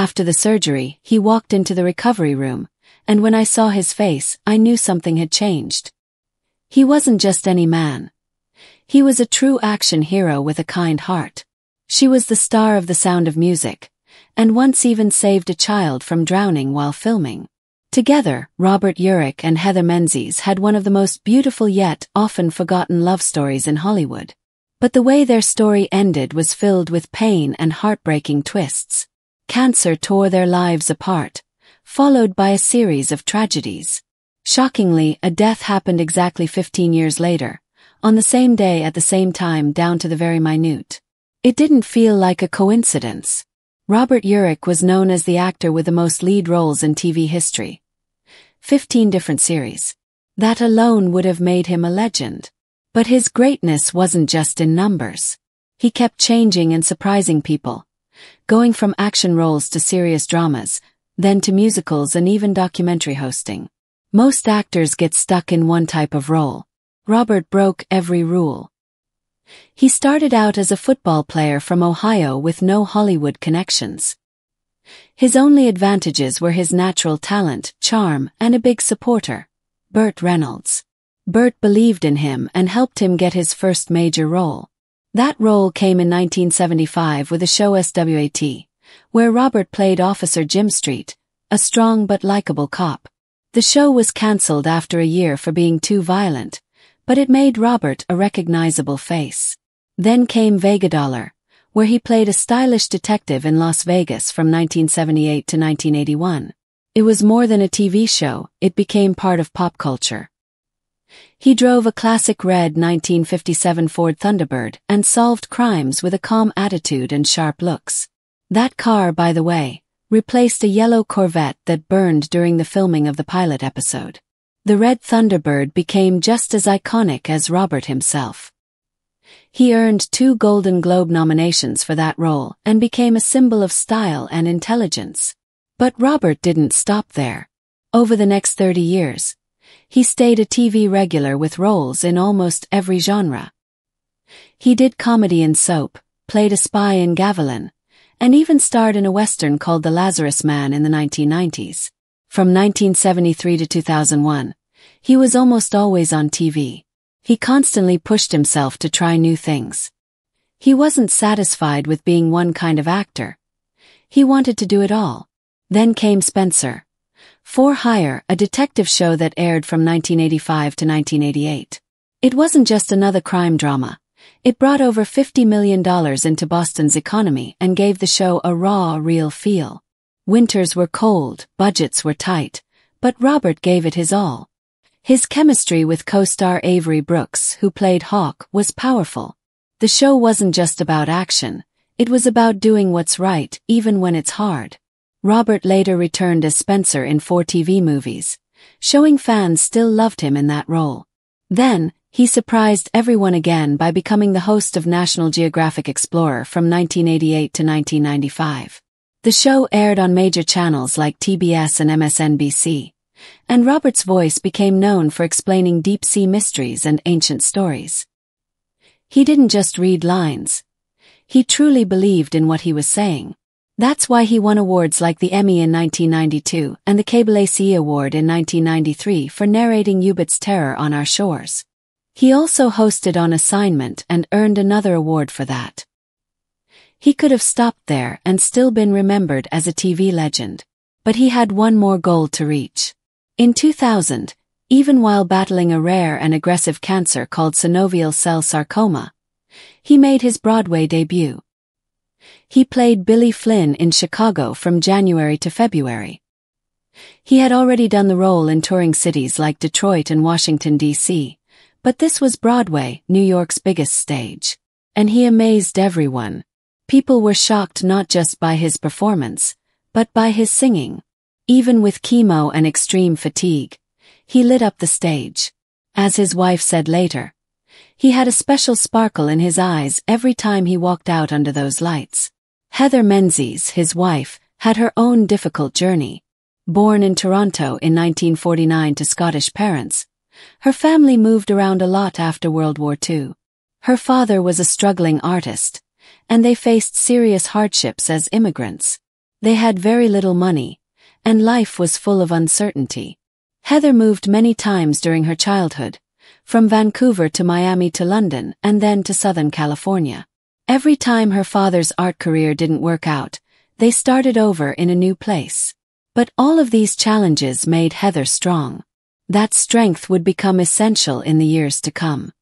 After the surgery, he walked into the recovery room, and when I saw his face, I knew something had changed. He wasn't just any man. He was a true action hero with a kind heart. She was the star of The Sound of Music, and once even saved a child from drowning while filming. Together, Robert Urich and Heather Menzies had one of the most beautiful yet often forgotten love stories in Hollywood. But the way their story ended was filled with pain and heartbreaking twists. Cancer tore their lives apart, followed by a series of tragedies. Shockingly, a death happened exactly 15 years later, on the same day at the same time down to the very minute. It didn't feel like a coincidence. Robert Urich was known as the actor with the most lead roles in TV history. 15 different series. That alone would have made him a legend. But his greatness wasn't just in numbers. He kept changing and surprising people, going from action roles to serious dramas, then to musicals and even documentary hosting. Most actors get stuck in one type of role. Robert broke every rule. He started out as a football player from Ohio with no Hollywood connections. His only advantages were his natural talent, charm, and a big supporter, Burt Reynolds. Burt believed in him and helped him get his first major role. That role came in 1975 with the show SWAT, where Robert played Officer Jim Street, a strong but likable cop. The show was cancelled after a year for being too violent, but it made Robert a recognizable face. Then came Vegadollar, where he played a stylish detective in Las Vegas from 1978 to 1981. It was more than a TV show, it became part of pop culture. He drove a classic red 1957 Ford Thunderbird and solved crimes with a calm attitude and sharp looks. That car, by the way, replaced a yellow Corvette that burned during the filming of the pilot episode. The red Thunderbird became just as iconic as Robert himself. He earned 2 Golden Globe nominations for that role and became a symbol of style and intelligence. But Robert didn't stop there. Over the next 30 years, he stayed a TV regular with roles in almost every genre. He did comedy in Soap, played a spy in Gavilan, and even starred in a western called The Lazarus Man in the 1990s. From 1973 to 2001, he was almost always on TV. He constantly pushed himself to try new things. He wasn't satisfied with being one kind of actor. He wanted to do it all. Then came Spenser. For Hire, a detective show that aired from 1985 to 1988. It wasn't just another crime drama. It brought over $50 million into Boston's economy and gave the show a raw, real feel. Winters were cold, budgets were tight, but Robert gave it his all. His chemistry with co-star Avery Brooks, who played Hawk, was powerful. The show wasn't just about action, it was about doing what's right, even when it's hard. Robert later returned as Spenser in 4 TV movies, showing fans still loved him in that role. Then, he surprised everyone again by becoming the host of National Geographic Explorer from 1988 to 1995. The show aired on major channels like TBS and MSNBC, and Robert's voice became known for explaining deep-sea mysteries and ancient stories. He didn't just read lines. He truly believed in what he was saying. That's why he won awards like the Emmy in 1992 and the Cable ACE Award in 1993 for narrating U-Boat's terror on our shores. He also hosted On Assignment and earned another award for that. He could have stopped there and still been remembered as a TV legend. But he had one more goal to reach. In 2000, even while battling a rare and aggressive cancer called synovial cell sarcoma, he made his Broadway debut. He played Billy Flynn in Chicago from January to February. He had already done the role in touring cities like Detroit and Washington, D.C., but this was Broadway, New York's biggest stage. And he amazed everyone. People were shocked not just by his performance, but by his singing. Even with chemo and extreme fatigue, he lit up the stage. As his wife said later, he had a special sparkle in his eyes every time he walked out under those lights. Heather Menzies, his wife, had her own difficult journey. Born in Toronto in 1949 to Scottish parents, her family moved around a lot after World War II. Her father was a struggling artist, and they faced serious hardships as immigrants. They had very little money, and life was full of uncertainty. Heather moved many times during her childhood, from Vancouver to Miami to London and then to Southern California. Every time her father's art career didn't work out, they started over in a new place. But all of these challenges made Heather strong. That strength would become essential in the years to come.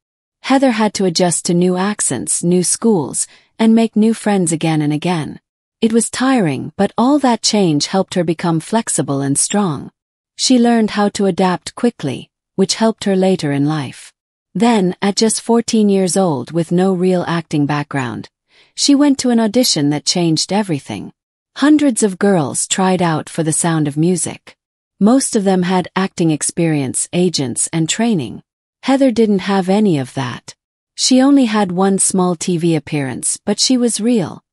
Heather had to adjust to new accents, new schools, and make new friends again and again. It was tiring, but all that change helped her become flexible and strong. She learned how to adapt quickly, which helped her later in life. Then, at just 14 years old with no real acting background, she went to an audition that changed everything. Hundreds of girls tried out for The Sound of Music. Most of them had acting experience, agents, and training. Heather didn't have any of that. She only had one small TV appearance, but she was real.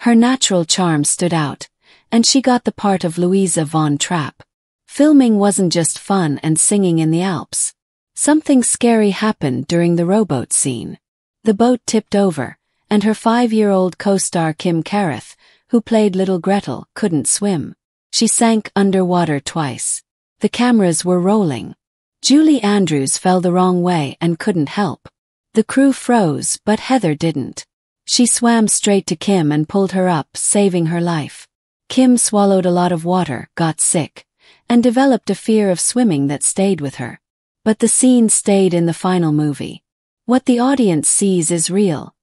Her natural charm stood out, and she got the part of Louisa Von Trapp. Filming wasn't just fun and singing in the Alps. Something scary happened during the rowboat scene. The boat tipped over, and her 5-year-old co-star Kim Carruth, who played Little Gretel, couldn't swim. She sank underwater twice. The cameras were rolling. Julie Andrews fell the wrong way and couldn't help. The crew froze, but Heather didn't. She swam straight to Kim and pulled her up, saving her life. Kim swallowed a lot of water, got sick, and developed a fear of swimming that stayed with her. But the scene stayed in the final movie. What the audience sees is real.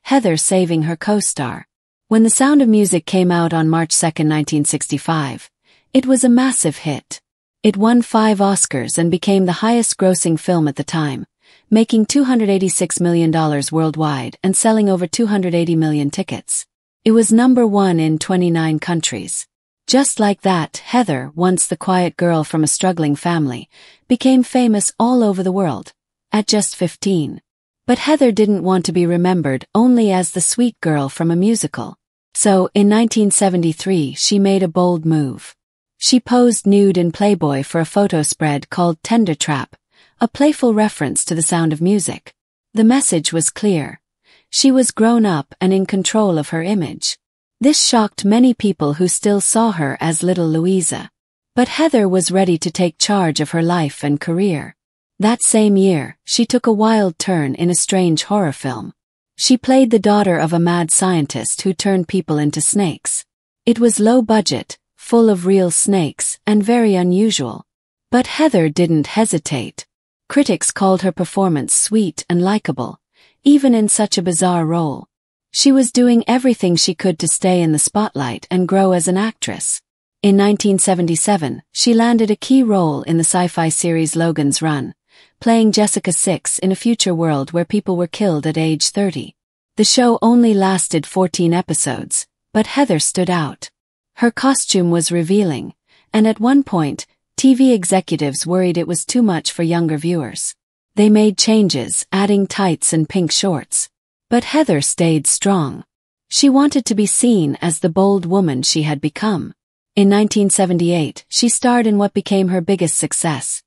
Heather saving her co-star. When The Sound of Music came out on March 2, 1965, it was a massive hit. It won 5 Oscars and became the highest-grossing film at the time, making $286 million worldwide and selling over 280 million tickets. It was #1 in 29 countries. Just like that, Heather, once the quiet girl from a struggling family, became famous all over the world, at just 15. But Heather didn't want to be remembered only as the sweet girl from a musical. So, in 1973, she made a bold move. She posed nude in Playboy for a photo spread called Tender Trap, a playful reference to The Sound of Music. The message was clear. She was grown up and in control of her image. This shocked many people who still saw her as little Louisa. But Heather was ready to take charge of her life and career. That same year, she took a wild turn in a strange horror film. She played the daughter of a mad scientist who turned people into snakes. It was low budget, full of real snakes, and very unusual. But Heather didn't hesitate. Critics called her performance sweet and likable, even in such a bizarre role. She was doing everything she could to stay in the spotlight and grow as an actress. In 1977, she landed a key role in the sci-fi series Logan's Run, playing Jessica 6 in a future world where people were killed at age 30. The show only lasted 14 episodes, but Heather stood out. Her costume was revealing, and at one point, TV executives worried it was too much for younger viewers. They made changes, adding tights and pink shorts. But Heather stayed strong. She wanted to be seen as the bold woman she had become. In 1978, she starred in what became her biggest success,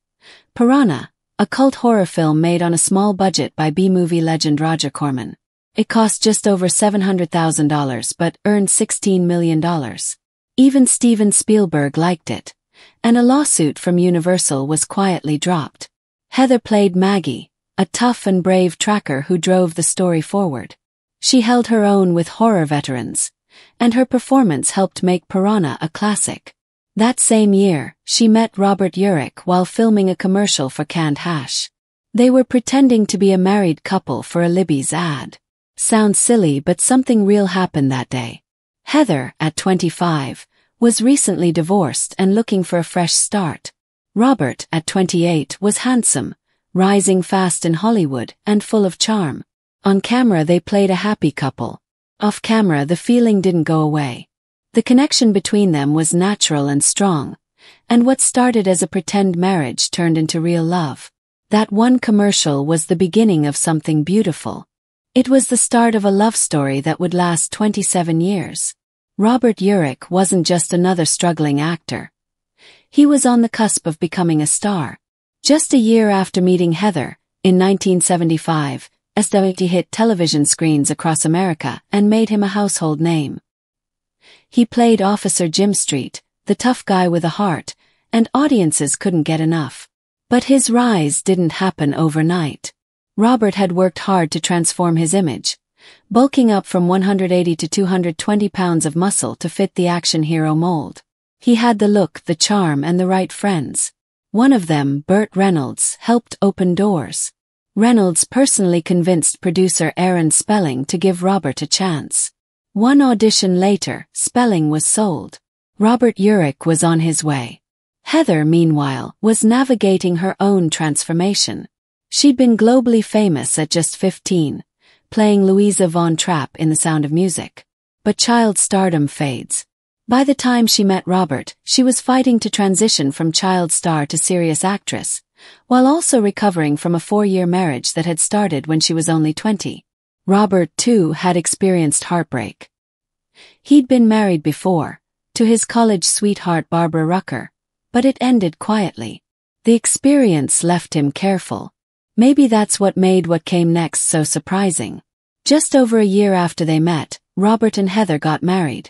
Piranha, a cult horror film made on a small budget by B-movie legend Roger Corman. It cost just over $700,000 but earned $16 million. Even Steven Spielberg liked it, and a lawsuit from Universal was quietly dropped. Heather played Maggie, a tough and brave tracker who drove the story forward. She held her own with horror veterans, and her performance helped make Piranha a classic. That same year, she met Robert Urich while filming a commercial for canned hash. They were pretending to be a married couple for a Libby's ad. Sounds silly, but something real happened that day. Heather, at 25, was recently divorced and looking for a fresh start. Robert, at 28, was handsome, rising fast in Hollywood, and full of charm. On camera they played a happy couple. Off camera the feeling didn't go away. The connection between them was natural and strong, and what started as a pretend marriage turned into real love. That one commercial was the beginning of something beautiful. It was the start of a love story that would last 27 years. Robert Urich wasn't just another struggling actor. He was on the cusp of becoming a star. Just a year after meeting Heather, in 1975, SWT hit television screens across America and made him a household name. He played Officer Jim Street, the tough guy with a heart, and audiences couldn't get enough. But his rise didn't happen overnight. Robert had worked hard to transform his image, bulking up from 180 to 220 pounds of muscle to fit the action hero mold. He had the look, the charm, and the right friends. One of them, Burt Reynolds, helped open doors. Reynolds personally convinced producer Aaron Spelling to give Robert a chance. One audition later, Spelling was sold. Robert Urich was on his way. Heather, meanwhile, was navigating her own transformation. She'd been globally famous at just 15, playing Louisa Von Trapp in The Sound of Music. But child stardom fades. By the time she met Robert, she was fighting to transition from child star to serious actress, while also recovering from a 4-year marriage that had started when she was only 20. Robert, too, had experienced heartbreak. He'd been married before, to his college sweetheart Barbara Rucker, but it ended quietly. The experience left him careful. Maybe that's what made what came next so surprising. Just over a year after they met, Robert and Heather got married.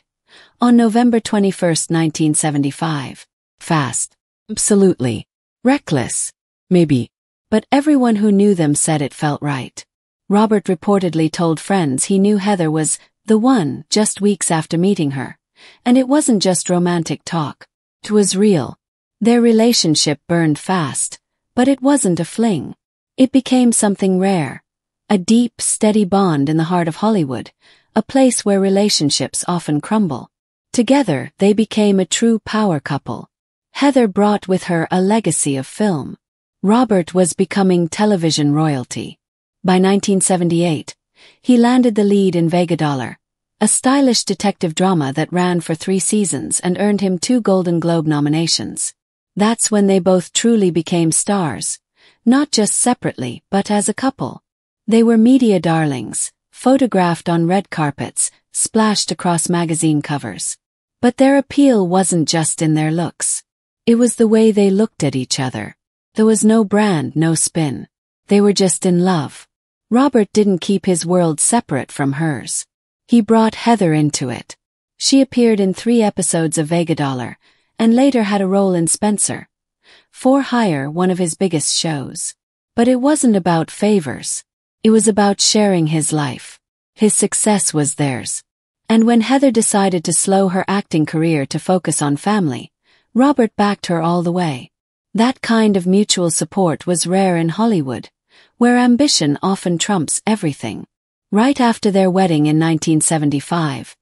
On November 21, 1975. Fast. Absolutely. Reckless. Maybe. But everyone who knew them said it felt right. Robert reportedly told friends he knew Heather was the one just weeks after meeting her. And it wasn't just romantic talk. It was real. Their relationship burned fast, but it wasn't a fling. It became something rare. A deep, steady bond in the heart of Hollywood, a place where relationships often crumble. Together, they became a true power couple. Heather brought with her a legacy of film. Robert was becoming television royalty. By 1978, he landed the lead in Vegadollar, a stylish detective drama that ran for 3 seasons and earned him 2 Golden Globe nominations. That's when they both truly became stars, not just separately but as a couple. They were media darlings, photographed on red carpets, splashed across magazine covers. But their appeal wasn't just in their looks. It was the way they looked at each other. There was no brand, no spin. They were just in love. Robert didn't keep his world separate from hers. He brought Heather into it. She appeared in 3 episodes of Vegadollar, and later had a role in Spenser, For Hire, one of his biggest shows. But it wasn't about favors. It was about sharing his life. His success was theirs. And when Heather decided to slow her acting career to focus on family, Robert backed her all the way. That kind of mutual support was rare in Hollywood, where ambition often trumps everything. Right after their wedding in 1975,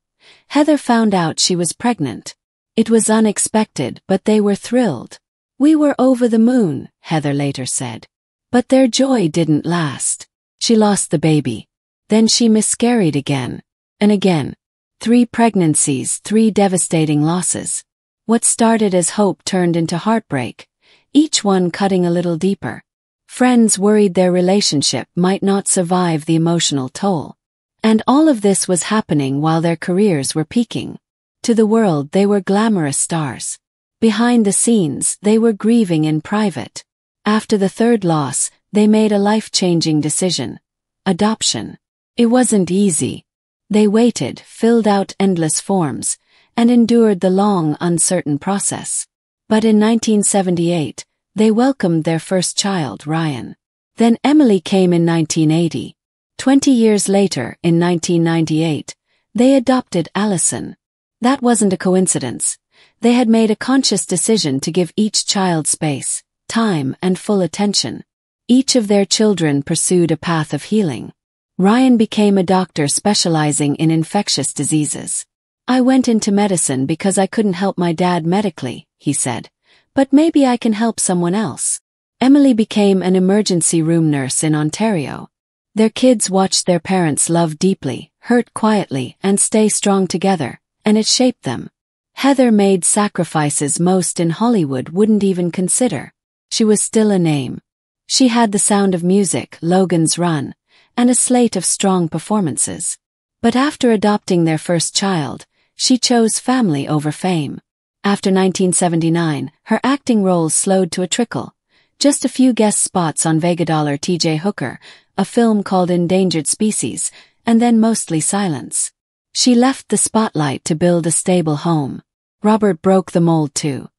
Heather found out she was pregnant. It was unexpected, but they were thrilled. "We were over the moon," Heather later said. But their joy didn't last. She lost the baby. Then she miscarried again. And again. 3 pregnancies, 3 devastating losses. What started as hope turned into heartbreak, each one cutting a little deeper. Friends worried their relationship might not survive the emotional toll. And all of this was happening while their careers were peaking. To the world, they were glamorous stars. Behind the scenes, they were grieving in private. After the 3rd loss, they made a life-changing decision. Adoption. It wasn't easy. They waited, filled out endless forms, and endured the long, uncertain process. But in 1978, they welcomed their first child, Ryan. Then Emily came in 1980. 20 years later, in 1998, they adopted Allison. That wasn't a coincidence. They had made a conscious decision to give each child space, time, and full attention. Each of their children pursued a path of healing. Ryan became a doctor specializing in infectious diseases. "I went into medicine because I couldn't help my dad medically," he said. "But maybe I can help someone else." Emily became an emergency room nurse in Ontario. Their kids watched their parents love deeply, hurt quietly, and stay strong together, and it shaped them. Heather made sacrifices most in Hollywood wouldn't even consider. She was still a name. She had The Sound of Music, Logan's Run, and a slate of strong performances. But after adopting their first child, she chose family over fame. After 1979, her acting roles slowed to a trickle. Just a few guest spots on Vegadollar, T.J. Hooker, a film called Endangered Species, and then mostly silence. She left the spotlight to build a stable home. Robert broke the mold too.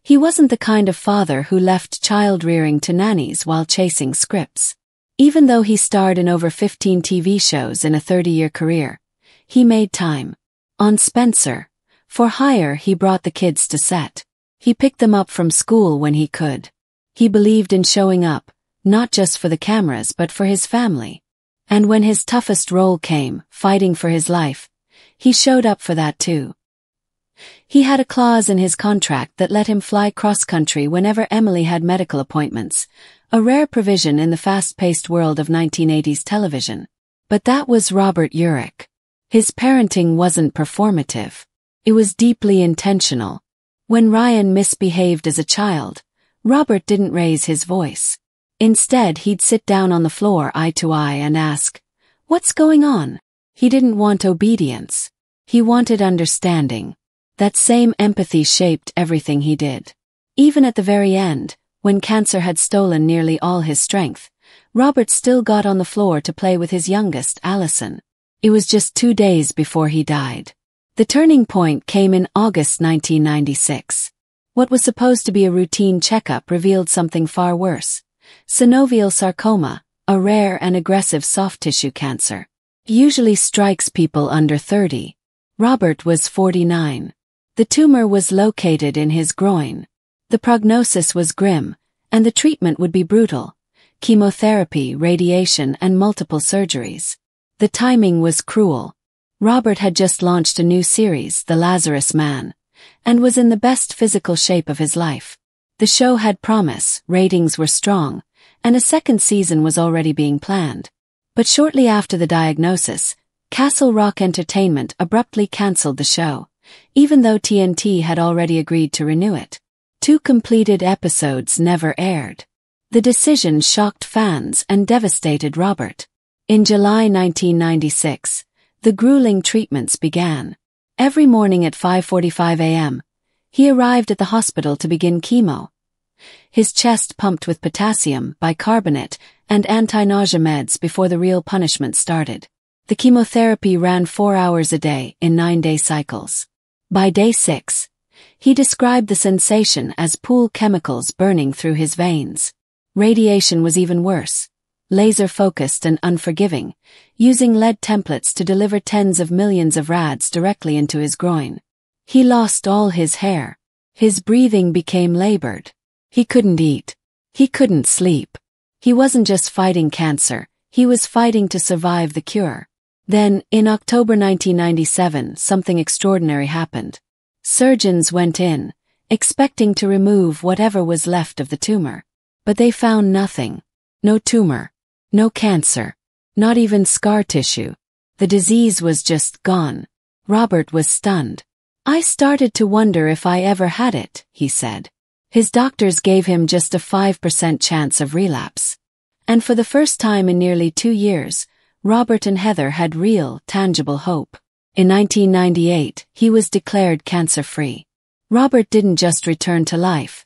He wasn't the kind of father who left child-rearing to nannies while chasing scripts. Even though he starred in over 15 TV shows in a 30-year career, he made time. On Spenser, for hire, he brought the kids to set. He picked them up from school when he could. He believed in showing up, not just for the cameras but for his family. And when his toughest role came, fighting for his life, he showed up for that too. He had a clause in his contract that let him fly cross-country whenever Emily had medical appointments, a rare provision in the fast-paced world of 1980s television. But that was Robert Urich. His parenting wasn't performative. It was deeply intentional. When Ryan misbehaved as a child, Robert didn't raise his voice. Instead, he'd sit down on the floor eye to eye and ask, "What's going on?" He didn't want obedience. He wanted understanding. That same empathy shaped everything he did. Even at the very end, when cancer had stolen nearly all his strength, Robert still got on the floor to play with his youngest, Allison. It was just 2 days before he died. The turning point came in August 1996. What was supposed to be a routine checkup revealed something far worse: synovial sarcoma, a rare and aggressive soft tissue cancer. It usually strikes people under 30. Robert was 49. The tumor was located in his groin. The prognosis was grim, and the treatment would be brutal: chemotherapy, radiation, and multiple surgeries. The timing was cruel. Robert had just launched a new series, The Lazarus Man, and was in the best physical shape of his life. The show had promise, ratings were strong, and a second season was already being planned. But shortly after the diagnosis, Castle Rock Entertainment abruptly cancelled the show, even though TNT had already agreed to renew it. 2 completed episodes never aired. The decision shocked fans and devastated Robert. In July 1996, the grueling treatments began. Every morning at 5:45 a.m., he arrived at the hospital to begin chemo. His chest pumped with potassium, bicarbonate, and anti-nausea meds before the real punishment started. The chemotherapy ran 4 hours a day in 9-day cycles. By day 6, he described the sensation as pool chemicals burning through his veins. Radiation was even worse, laser-focused and unforgiving, using lead templates to deliver tens of millions of rads directly into his groin. He lost all his hair. His breathing became labored. He couldn't eat. He couldn't sleep. He wasn't just fighting cancer, he was fighting to survive the cure. Then, in October 1997, something extraordinary happened. Surgeons went in, expecting to remove whatever was left of the tumor. But they found nothing. No tumor. No cancer. Not even scar tissue. The disease was just gone. Robert was stunned. "I started to wonder if I ever had it," he said. His doctors gave him just a 5% chance of relapse. And for the first time in nearly 2 years, Robert and Heather had real, tangible hope. In 1998, he was declared cancer-free. Robert didn't just return to life.